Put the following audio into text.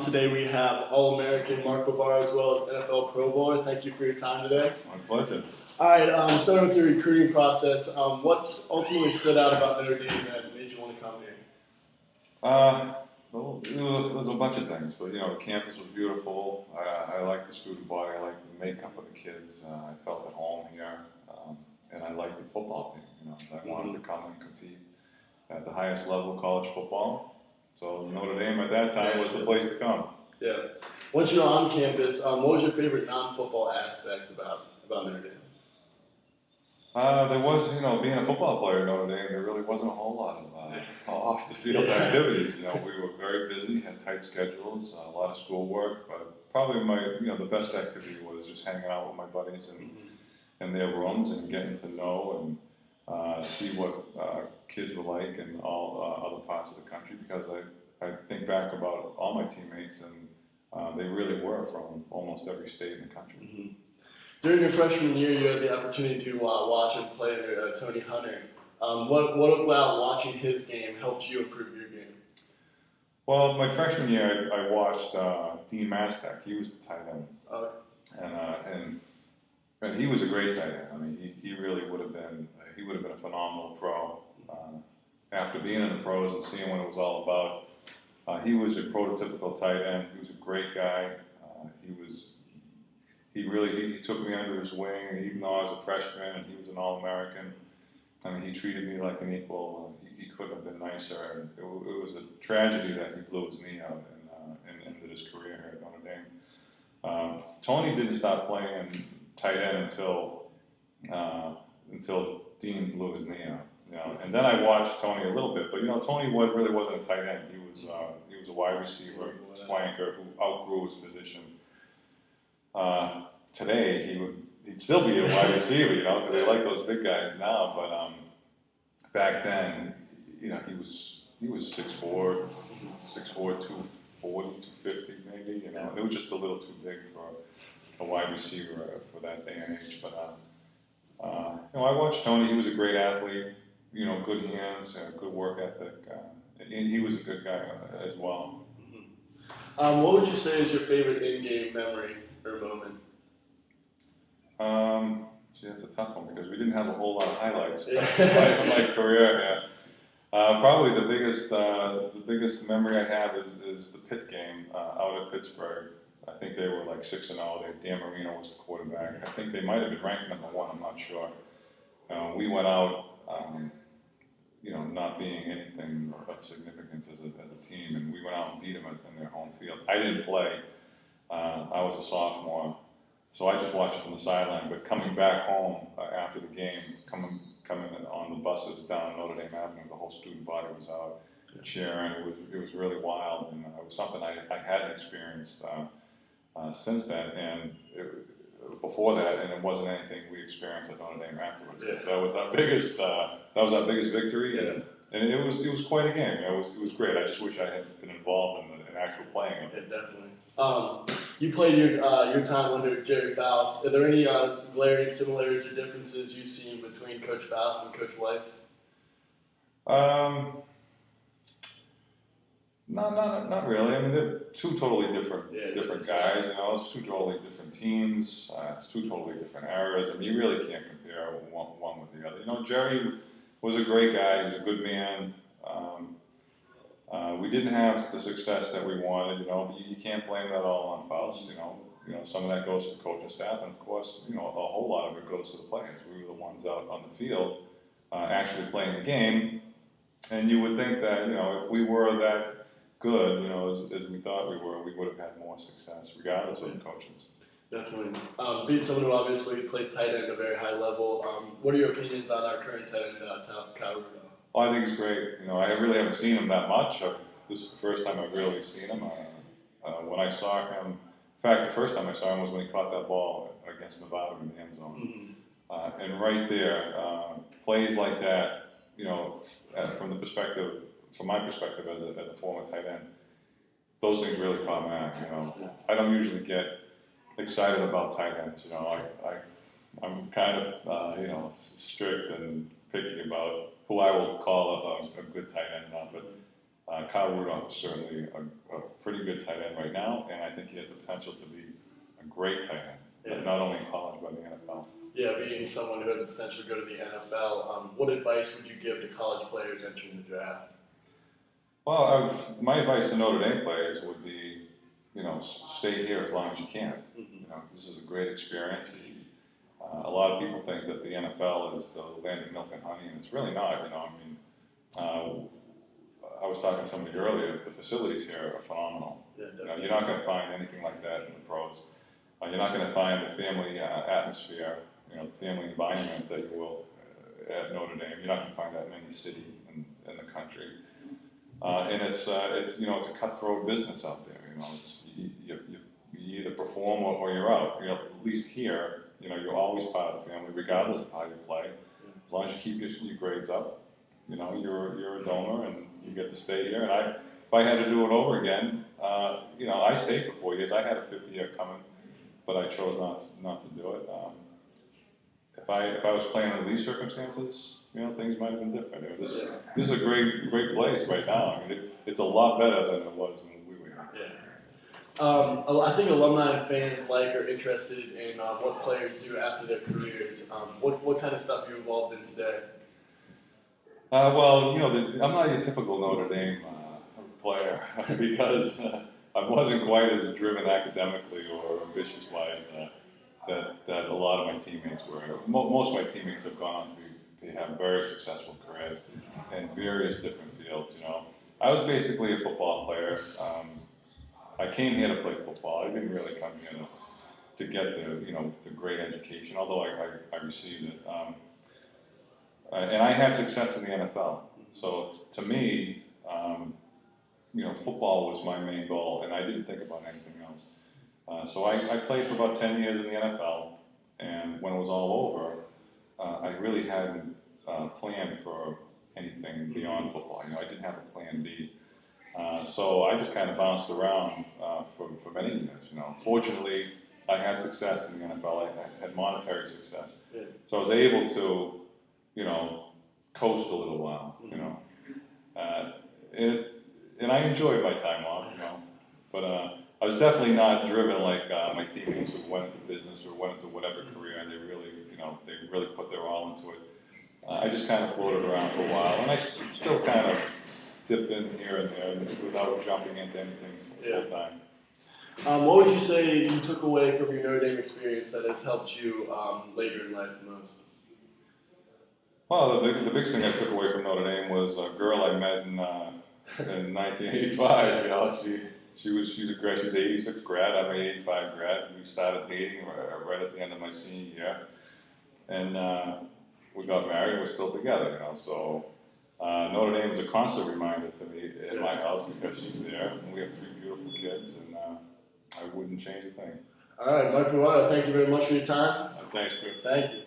today we have All-American Mark Bavaro as well as NFL Pro Bowler. Thank you for your time today. My pleasure. All right, starting with your recruiting process, what's ultimately stood out about Notre Dame that made you want to come here? Well, it was a bunch of things, but the campus was beautiful. I liked the student body. I liked the makeup of the kids. I felt at home here, and I liked the football team. I wanted to come and compete at the highest level of college football. So Notre Dame at that time was the place to come. Yeah. Once you're on campus, what was your favorite non-football aspect about Notre Dame? There was, being a football player at Notre Dame, there really wasn't a whole lot of off-the-field activities. We were very busy, had tight schedules, a lot of schoolwork, but probably the best activity was just hanging out with my buddies in their rooms and getting to know and see what kids were like in all other parts of the country, because I think back about all my teammates, and they really were from almost every state in the country. Mm-hmm. During your freshman year, you had the opportunity to watch and play under Tony Hunter. What about watching his game helped you improve your game? Well, my freshman year, I watched Dean Mastek. He was the tight end. Okay. And he was a great tight end. I mean, he really would have been a phenomenal pro. After being in the pros and seeing what it was all about, he was a prototypical tight end. He was a great guy. He took me under his wing, even though I was a freshman and he was an All-American. I mean, he treated me like an equal. He couldn't have been nicer. It was a tragedy that he blew his knee out and ended his career here at Notre Dame. Tony didn't stop playing tight end until Dean blew his knee out. And then I watched Tony a little bit, but Tony really wasn't a tight end. He was a wide receiver, flanker who outgrew his position. Today he'd still be a wide receiver, because they like those big guys now. But back then, he was 6'4", 240, 250 maybe. It was just a little too big for a wide receiver for that day and age. But I watched Tony. He was a great athlete. Good hands, good work ethic, and he was a good guy as well. Mm-hmm. What would you say is your favorite in-game memory or moment? That's a tough one because we didn't have a whole lot of highlights in my career. Yeah. Probably the biggest memory I have is the Pitt game out at Pittsburgh. I think they were like 6-0. Dan Marino was the quarterback. I think they might have been ranked number 1. I'm not sure. We went out, not being anything of significance as a team, and we went out and beat them in their home field. I didn't play. I was a sophomore. So I just watched it from the sideline, but coming back home after the game, coming on the buses down Notre Dame Avenue, the whole student body was out cheering. It was really wild, and it was something I hadn't experienced since then, and before that, and it wasn't anything we experienced at Notre Dame afterwards. Yeah. That was our biggest victory, yeah. and it was quite a game. It was great. I just wish I had been involved in actual playing of it. Yeah, definitely. You played your time under Jerry Faust. Are there any glaring similarities or differences you've seen between Coach Faust and Coach Weiss? Not really. I mean, they're two totally different guys. Styles. It's two totally different teams. It's two totally different eras. I mean, you really can't compare one with the other. Jerry was a great guy. He was a good man. We didn't have the success that we wanted, but you can't blame that all on Faust. Some of that goes to the coaching staff, and of course, a whole lot of it goes to the players. We were the ones out on the field actually playing the game, and you would think that if we were that good, as we thought we were, we would have had more success regardless of the coaches. Definitely. Being someone who obviously played tight end at a very high level, what are your opinions on our current tight end, Kyle Rudolph? Well, I think he's great. I really haven't seen him that much. This is the first time I've really seen him. When I saw him, in fact, the first time I saw him was when he caught that ball against Nevada in the end zone. Mm-hmm. And right there, plays like that, from my perspective as a former tight end, those things really caught my eye. I don't usually get excited about tight ends. I'm kind of, strict and picky about who I will call a good tight end now, but Kyle Rudolph is certainly a pretty good tight end right now, and I think he has the potential to be a great tight end, not only in college but in the NFL. Yeah, being someone who has the potential to go to the NFL, what advice would you give to college players entering the draft? Well, my advice to Notre Dame players would be, stay here as long as you can. This is a great experience. A lot of people think that the NFL is the land of milk and honey, and it's really not. I was talking to somebody earlier. The facilities here are phenomenal. Yeah, you're not going to find anything like that in the pros. You're not going to find the family atmosphere, the family environment that you will at Notre Dame. You're not going to find that in any city in the country. And it's a cutthroat business out there. You either perform or you're out. At least here, you're always part of the family, regardless of how you play. As long as you keep your grades up, you're a donor and you get to stay here. And if I had to do it over again, I stayed for 4 years. I had a 5th year coming, but I chose not to do it. If I was playing under these circumstances, things might have been different. This is a great place right now. It's a lot better than it was when we were here. Yeah. I think alumni and fans are interested in what players do after their careers. What kind of stuff are you involved in today? I'm not your typical Notre Dame player because I wasn't quite as driven academically or ambitious-wise that a lot of my teammates were. Most of my teammates have gone on to have very successful careers in various different fields. I was basically a football player. I came here to play football. I didn't really come here to get the great education, although I received it. And I had success in the NFL. So to me, football was my main goal, and I didn't think about anything else. So I played for about 10 years in the NFL, and when it was all over, I really hadn't planned for anything beyond football. I didn't have a plan B. So I just kind of bounced around for many years. Fortunately, I had success in the NFL. I had monetary success, so I was able to, coast a little while. And I enjoyed my time off. But I was definitely not driven like my teammates who went into business or went into whatever career, and they really put their all into it. I just kind of floated around for a while, and I still kind of dipped in here and there without jumping into anything full time. What would you say you took away from your Notre Dame experience that has helped you later in life most? Well, the biggest thing I took away from Notre Dame was a girl I met in 1985. She's a grad. She's 86 grad. I'm an 85 grad. We started dating right at the end of my senior year, and we got married. We're still together. So Notre Dame is a constant reminder to me in my house because she's there, and we have 3 beautiful kids, and I wouldn't change a thing. All right, Mike Bavaro, thank you very much for your time. Thanks, Griffin. Thank you.